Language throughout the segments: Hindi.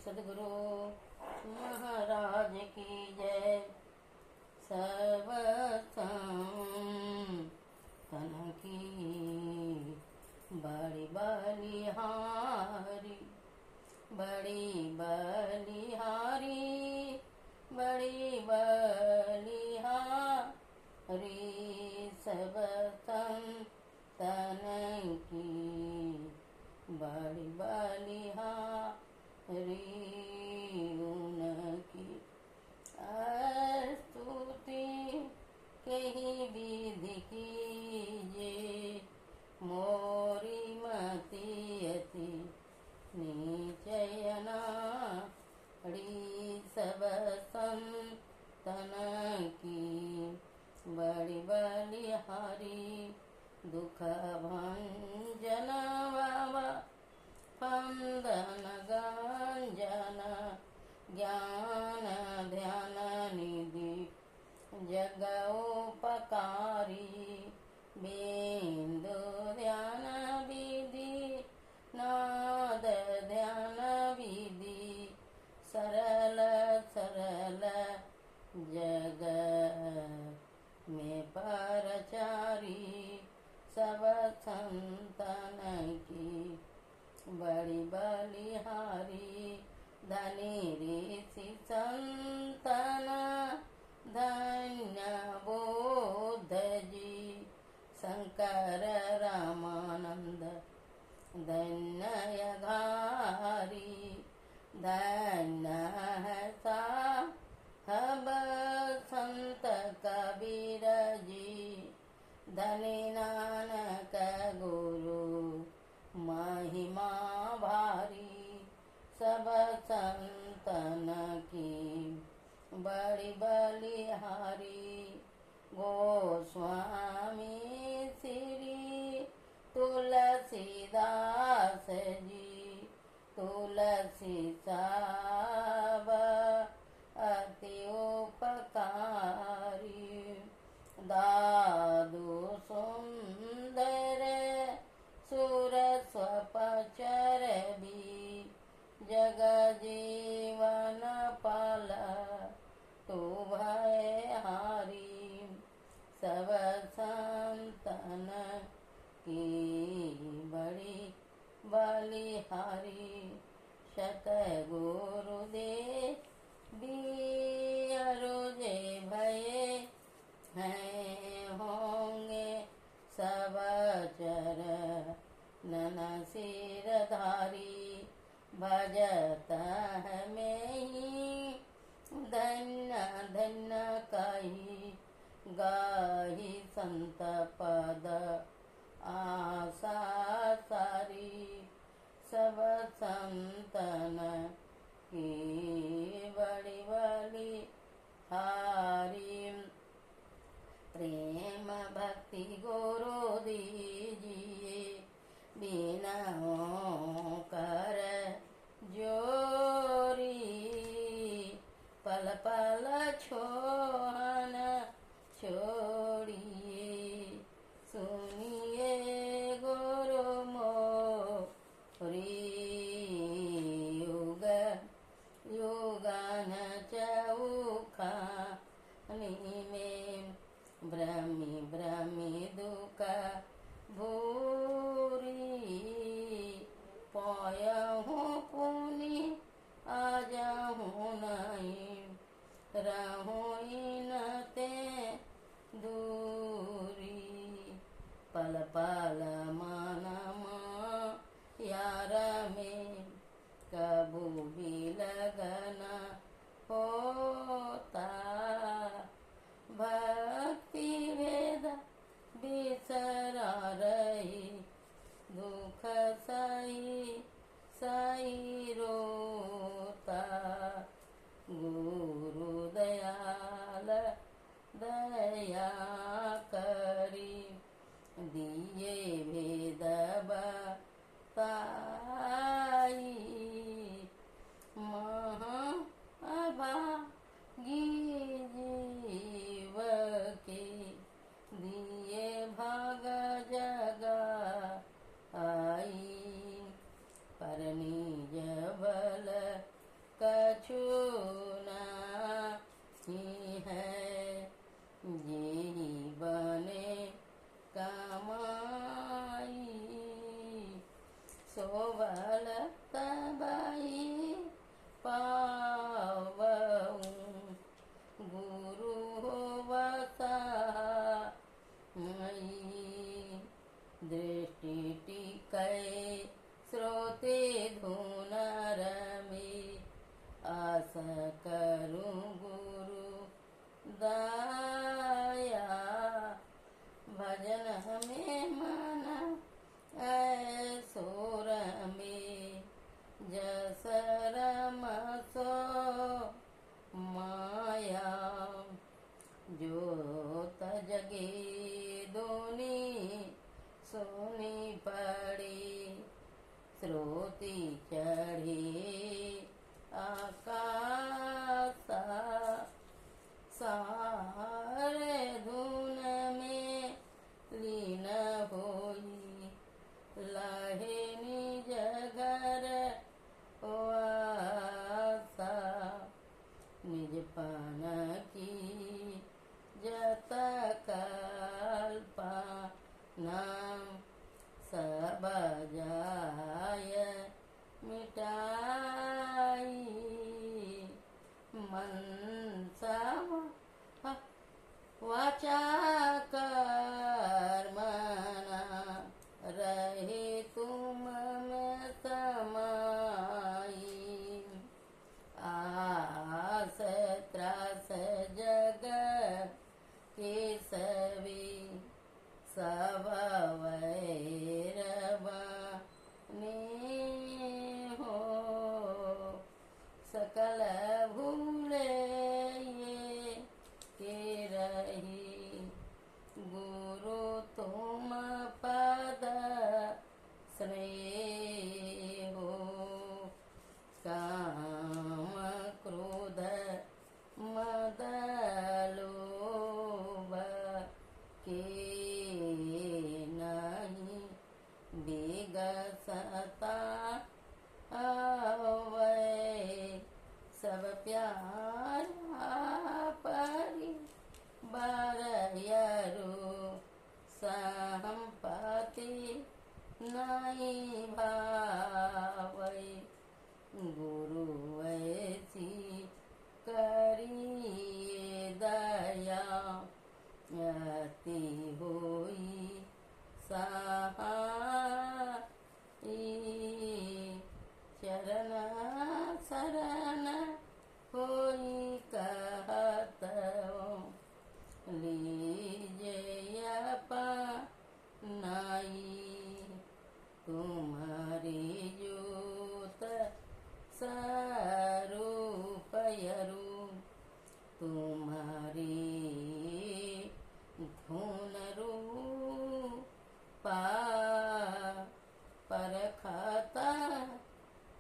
सद्गुरु महाराज की जय। तन की बड़ी बलिहारी, बड़ी बलिहारी, बड़ी बलिहारी, सब तन की बड़ी बलिहारी। उनकी स्तुति कही विधि कीजे, मोरी मति अति नीचयना। सब संतन की बड़ी बलिहारी, दुख भंजन बाबा फंदन गंजन, ज्ञान ध्यान निधि जगोपकारी। बिंदु ध्यान विधि नाद ध्यान विधि, सरल सरल जग में परचारी। सब संतन की बड़ी बलिहारी, धनी ऋषि संतन धन्य बोध जी। शंकर रामानंद धन्य घारी, धन्य है साहब संत कबीर जी। धनी नानक गुरु महिमा भारी, सब संतन की बड़ी बलिहारी। गोस्वामी श्री तुलसीदास जी, तुलसी साब अति उपकारी। दादू सुंदर सुर स्वपचर भी, जग जीवन पल तू भय हारी। सब संतन की बड़ी बलिहारी, सतगुरु दे जे भये हैं होंगे। सब चरण सिरधारी, भजत है में ही धन्य धन्य कही। गाही संत पद आशा सारी, सब संतन की बड़ी बलिहारी। प्रेम भक्ति गुरु दीजिए, बिना कर जोरी। पल पल छोहन छोड़िए, सुनिए गुरु मोरी। युग युगन चौखानी में, भ्रमी भ्रमी दुख भूरी। पायहूँ पुनि आजाहूँ नहीं, रहूँ इनते दूरी। पल पल मन यार में, कबू भी लगन होता। भक्ति वेद बिसरा रही, दुख सही सही रोता। गुरु दयाल दया करी, दिए भेद बताई। महा अभागी जीव के दिए भाग जगा आई। पर निज बल कछु नहीं है, जीवन कमाई सोबल तबाई पावऊं, गुरु होवता दृष्टि टिकै श्रोते धुनर में, आस करूं गुरु दया, भजन में मन ऐसोर में, जस रमसो माया, जोत जगे दोनी सोनी पड़ी, श्रोति चढ़े आकाशा, सारे धुन में लीन होई, लहे निज घर वासा, निज पान की जत कल्पा नाम, सब जाय मिटाई, मन सब वाचा कर्मणा, रहे तुम में समाई, आस त्रास जग के सभी, सब वैर बने हो, सकल भूले ये के रही, गुरु तुम पद स्नेह हो, काम क्रोध मद लोभ के नहीं, विगसता आवै, सब प्यारा परि बरयरु, संपत्ति नहीं भावै, गुरु ऐसी करिए दया, अति होई सहाई, चरण शरण होई कहत, लीजिए अपनाई, तुम्हारी जोत स्वरूप यरु, तुम्हारी धुन रूपा, परखता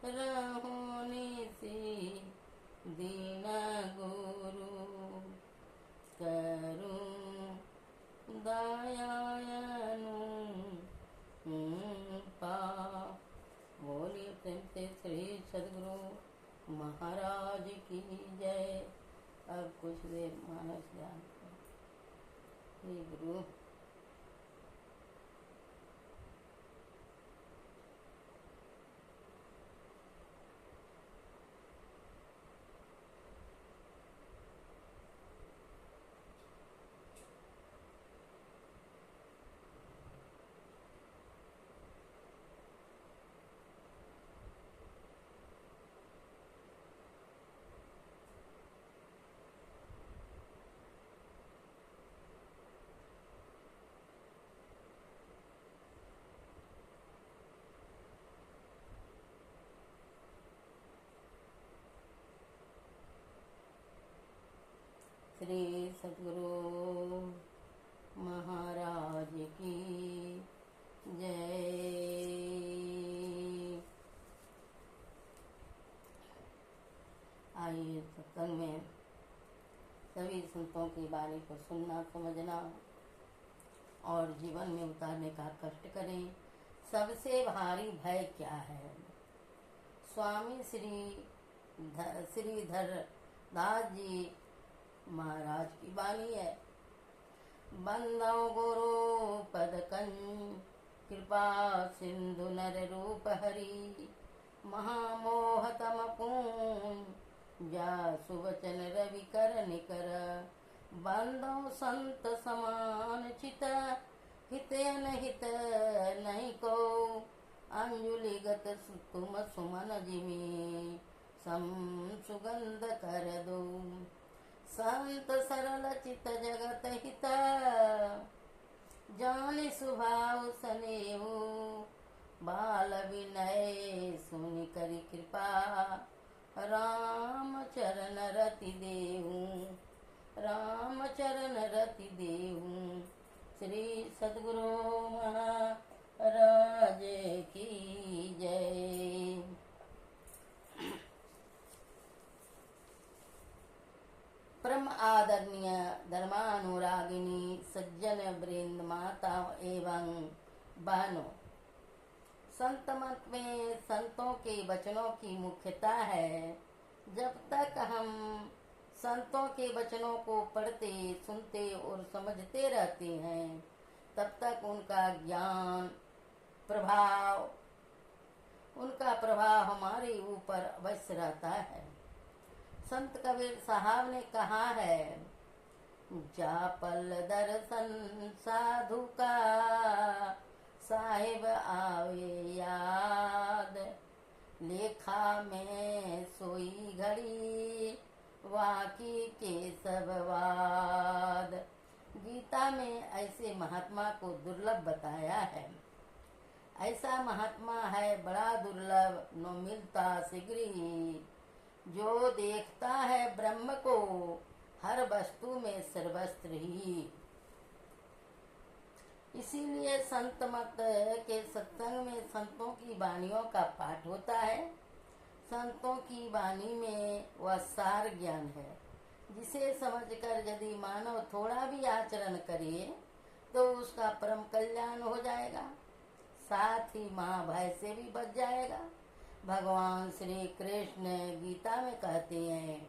रहूं निसी दीन गुरु, करूं दयानु पा। बोलिए प्रेम से श्री सद्गुरु महाराज की जय। अब कुछ देर मानस ध्यान करो। हे गुरु श्री सद्गुरु महाराज की जय। आइए सत्संग में सभी संतों की वाणी को सुनना, समझना और जीवन में उतारने का कष्ट करें। सबसे भारी भय क्या है? स्वामी श्री श्रीधर दास जी महाराज की वाणी है। बंदो गुरु पद कृपा सिंधु नर रूप हरि, महामोह तम पूंज जा सुवचन रवि कर निकर, बंदो संत समान चित हित अनहित नहीं को, अंजुलिगत तुम सुमन जिमी सम सुगंध कर दो, संत सरल चित जगत हित जानि स्वभाव सनेहु, बाल विनय सुनि करि कृपा राम चरण रति देहु, राम चरण रति देहु। श्री सद्गुरु महाराज की जय। परम आदरणीय धर्मानुरागिनी सज्जन वृंद माता एवं बहनों, संत मत में संतों के वचनों की मुख्यता है। जब तक हम संतों के वचनों को पढ़ते सुनते और समझते रहते हैं, तब तक उनका ज्ञान उनका प्रभाव हमारे ऊपर अवश्य रहता है। संत कबीर साहब ने कहा है, जा पल दर्शन साधु का साहिब आवे याद, लेखा में सोई घड़ी वाकी के सब वाद। गीता में ऐसे महात्मा को दुर्लभ बताया है। ऐसा महात्मा है बड़ा दुर्लभ, न मिलता शीघ्र ही, जो देखता है ब्रह्म को हर वस्तु में सर्वस्त्र ही। इसीलिए संत मत के सत्संग में संतों की वाणियों का पाठ होता है। संतों की वाणी में वह सार ज्ञान है, जिसे समझकर यदि मानव थोड़ा भी आचरण करे तो उसका परम कल्याण हो जाएगा, साथ ही महाभय से भी बच जाएगा। भगवान श्री कृष्ण गीता में कहते हैं,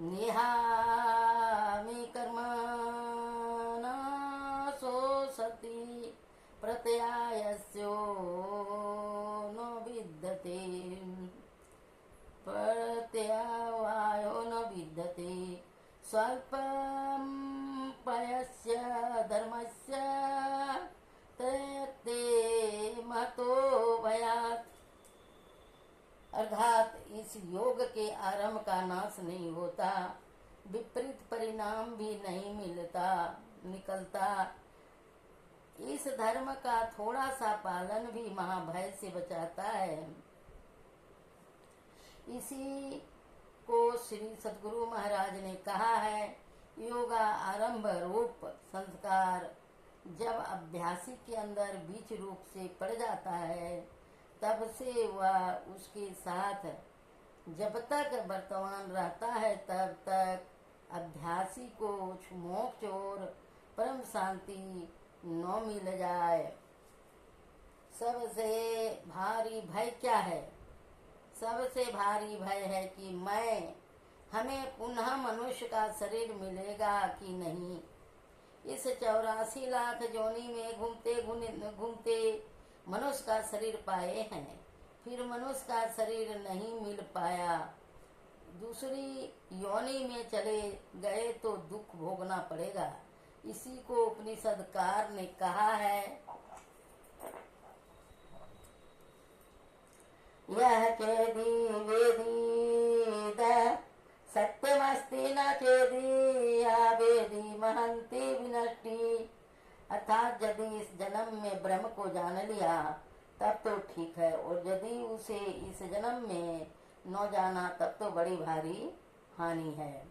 निहामि कर्मणा सो सति प्रत्ययास्यो न विद्यते, प्रत्यवायो न विद्यते, स्वल्पं पयस्य धर्मस्य ते महतो भयात्। अर्थात इस योग के आरंभ का नाश नहीं होता, विपरीत परिणाम भी नहीं निकलता। इस धर्म का थोड़ा सा पालन भी महाभय से बचाता है। इसी को श्री सद्गुरु महाराज ने कहा है, योगा आरंभ रूप संस्कार जब अभ्यासी के अंदर बीच रूप से पड़ जाता है, तब से वह उसके साथ जब तक वर्तमान रहता है, तब तक अभ्यासी को मोक्ष और परम शांति न मिल जाए। सबसे भारी भय क्या है? सबसे भारी भय है कि हमें पुनः मनुष्य का शरीर मिलेगा कि नहीं। इस 84 लाख योनि में घूमते मनुष्य का शरीर पाए हैं, फिर मनुष्य का शरीर नहीं मिल पाया, दूसरी योनि में चले गए तो दुख भोगना पड़ेगा। इसी को उपनिषदकार ने कहा है, यह चेदी वेदीद सत्यमस्ति न चेदी या वेदी महंती विनष्टि। अर्थात यदि इस जन्म में ब्रह्म को जान लिया तब तो ठीक है, और यदि उसे इस जन्म में न जाना तब तो बड़ी भारी हानि है।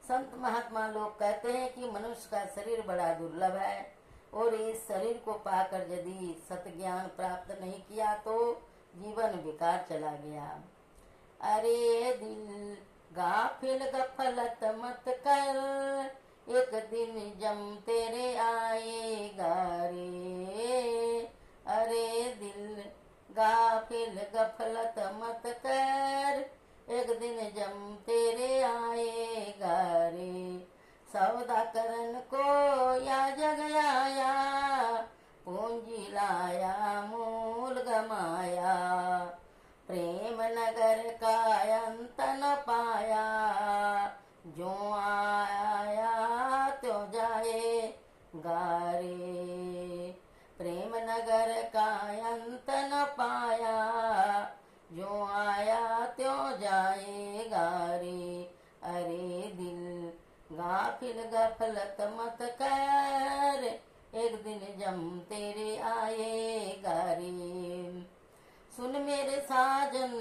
संत महात्मा लोग कहते हैं कि मनुष्य का शरीर बड़ा दुर्लभ है, और इस शरीर को पाकर यदि सत्ज्ञान प्राप्त नहीं किया तो जीवन बेकार चला गया। अरे दिल गाफिल गफलत मत कर, एक दिन जम तेरे आएगा रे। अरे दिल गाफिल गफलत मत कर, एक दिन जम तेरे आएगा रे। सौदा करन को या जग आया, पूंजी लाया मूल गमाया। प्रेम नगर का अंत न पाया, जो आया त्यों जाएगा रे। प्रेम नगर का अंत न पाया, जो आया त्यों जाएगा रे। अरे दिल गाफिल गफलत मत कर, एक दिन जम तेरे आएगा रे। सुन मेरे साजन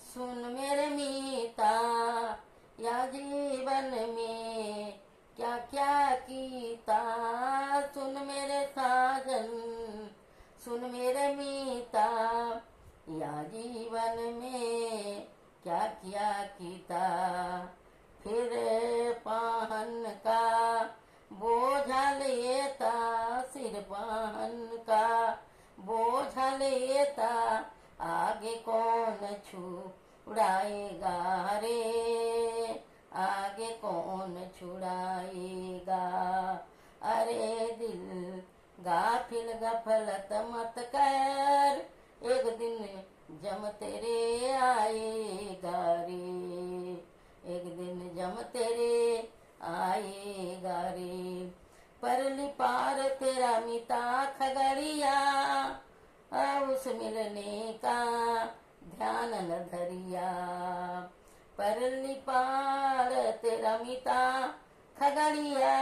सुन मेरे मीता, या जीवन में क्या क्या कीता। सुन मेरे साजन सुन मेरे मीता, या जीवन में क्या क्या कीता। फिर पाहन का बोझा लेता, सिर पाहन का बोझा लेता, आगे कौन छुड़ाएगा रे। आगे कौन छुड़ाएगा। अरे दिल गाफिल गफलत मत कर, एक दिन जम तेरे आएगा रे। एक दिन जम तेरे आएगा रे। परली पार तेरा मिता खगड़िया, उस मिलने का ध्यान न धरिया। परली पार तेरा मिता खगड़िया,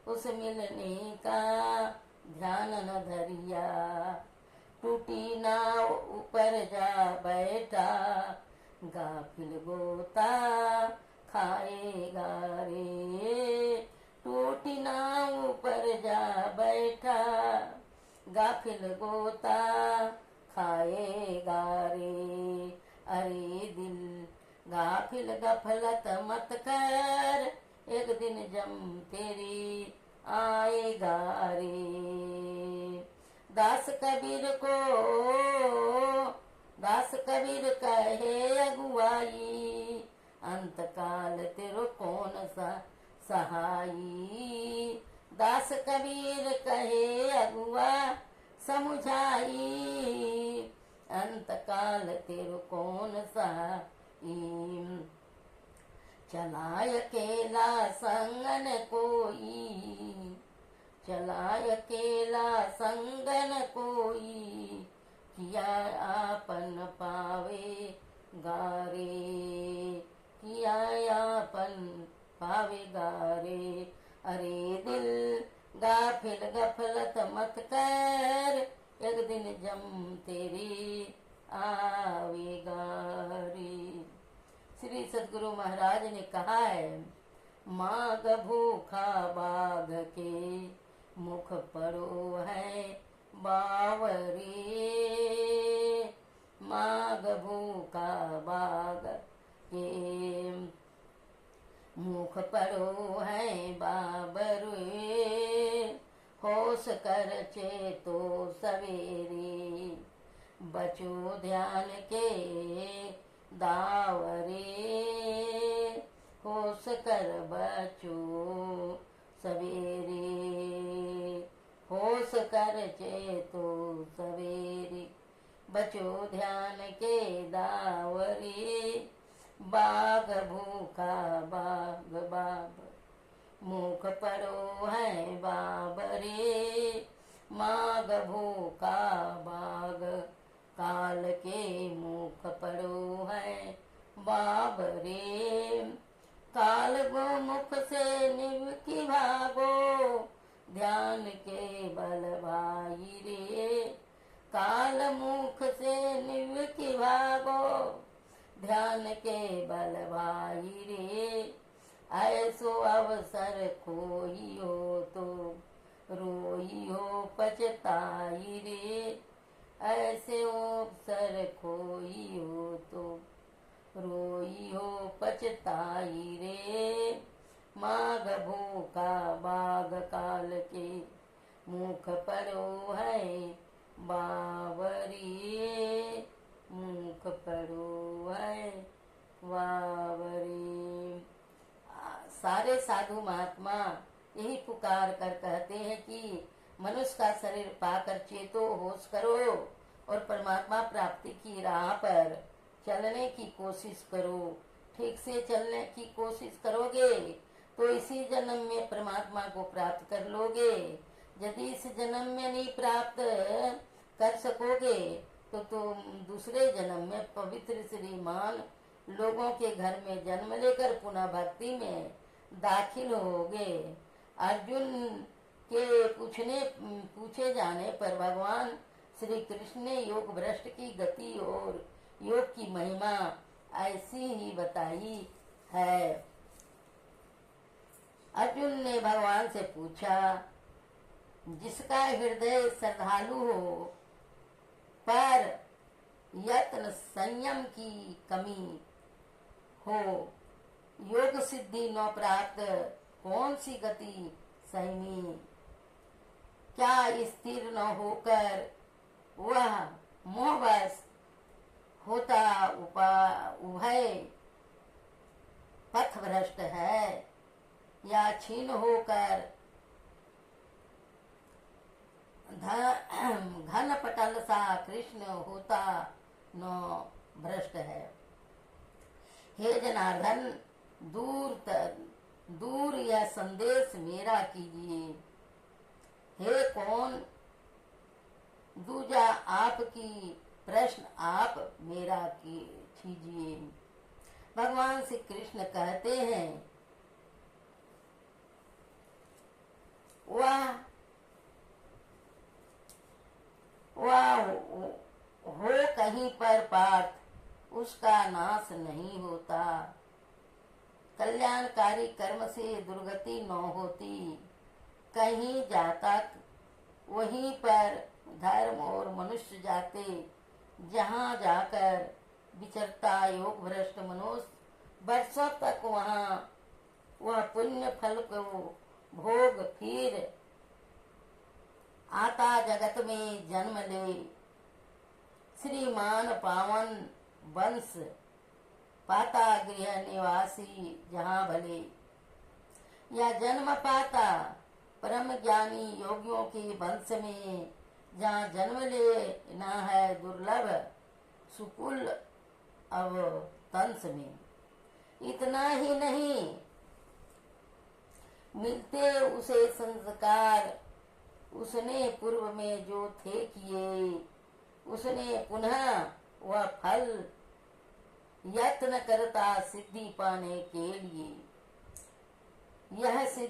उस मिलने का ध्यान न धरिया। टूटी नाव ऊपर जा बैठा, गाफिल गोता खाएगा रे। टूटी नाव ऊपर जा बैठा, गाफिल गोता खाएगा रे। अरे दिल गाफिल गफलत मत कर, एक दिन जम तेरी आएगा रे। दास कबीर को दास कबीर कहे अगुआई, अंत काल तेरो कौन सा सहाई। दास कबीर कहे अगुआ समुझाई, अंत काल तेरो कौन सहाई। चलाय अकेला संगन कोई, चलाय अकेला संगन कोई, किया आपन पावे गारे। किया आपन पावे गारे। अरे दिल गाफिल गफलत मत कर, एक दिन जम तेरी आवेगा रे। श्री सद्गुरु महाराज ने कहा है, माग भूखा बाघ के मुख पड़ो है बावरे। माग भूखा बाघ के मुख पड़ो है बाबरे। होश कर चेतो सवेरे, बचो ध्यान के दावरे। होश कर बचो सवेरे, होश कर चेतो सवेरे, बचो ध्यान के दावरे। बाघ भूखा बाघ बाब मुख पड़ो है बाबरे। माघ भूखा बाघ काल के मुख पड़ो है बाबरे। काल गो मुख से निवकी भागो, ध्यान के बल भाई रे। काल मुख से निवकी भागो, ध्यान के बल भाई रे। ऐसो अवसर खोई हो तो रोई हो पछताई रे। ऐसे अवसर खोई हो तो रोई हो पछताई रे। माघ भूखा बाघ काल के मुख पड़ो है बावरिए मुख पड़ो है बावरी। सारे साधु महात्मा यही पुकार कर कहते हैं कि मनुष्य का शरीर पाकर चेतो, होश करो और परमात्मा प्राप्ति की राह पर चलने की कोशिश करो। ठीक से चलने की कोशिश करोगे तो इसी जन्म में परमात्मा को प्राप्त कर लोगे। यदि इस जन्म में नहीं प्राप्त कर सकोगे तो तुम दूसरे जन्म में पवित्र श्रीमान लोगों के घर में जन्म लेकर पुनः भक्ति में दाखिल होगे। अर्जुन के पूछे जाने पर भगवान श्री कृष्ण ने योग भ्रष्ट की गति और योग की महिमा ऐसी ही बताई है। अर्जुन ने भगवान से पूछा, जिसका हृदय श्रद्धालु हो पर यत्न संयम की कमी हो, योग सिद्धि न प्राप्त कौन सी गति सही? क्या स्थिर न होकर वह मोहवश होता उभय पथ भ्रष्ट है, या छीन होकर घन पटल सा कृष्ण होता न भ्रष्ट है। हे जनार्दन, दूर यह संदेश मेरा कीजिए। हे कौन दूजा आपकी प्रश्न आप मेरा कीजिए। भगवान श्री कृष्ण कहते हैं, वह हो कहीं पर पार्थ, उसका नाश नहीं होता। कल्याणकारी कर्म से दुर्गति न होती। कहीं जाता वहीं पर धर्म और मनुष्य जाते, जहाँ जाकर विचरता योग भ्रष्ट मनुष्य वर्षों तक वहाँ वह पुण्य फल को भोग फिर आता जगत में जन्म ले। श्रीमान पावन वंश पाता गृह निवासी जहाँ भले, या जन्म पाता परम ज्ञानी योगियों के वंश में, जहाँ जन्म लेना है दुर्लभ सुकुल अवतंस में। इतना ही नहीं, मिलते उसे संस्कार उसने पूर्व में जो थे किए, उसने पुनः वह फल यत्न करता सिद्धि पाने के लिए। यह सिद्धि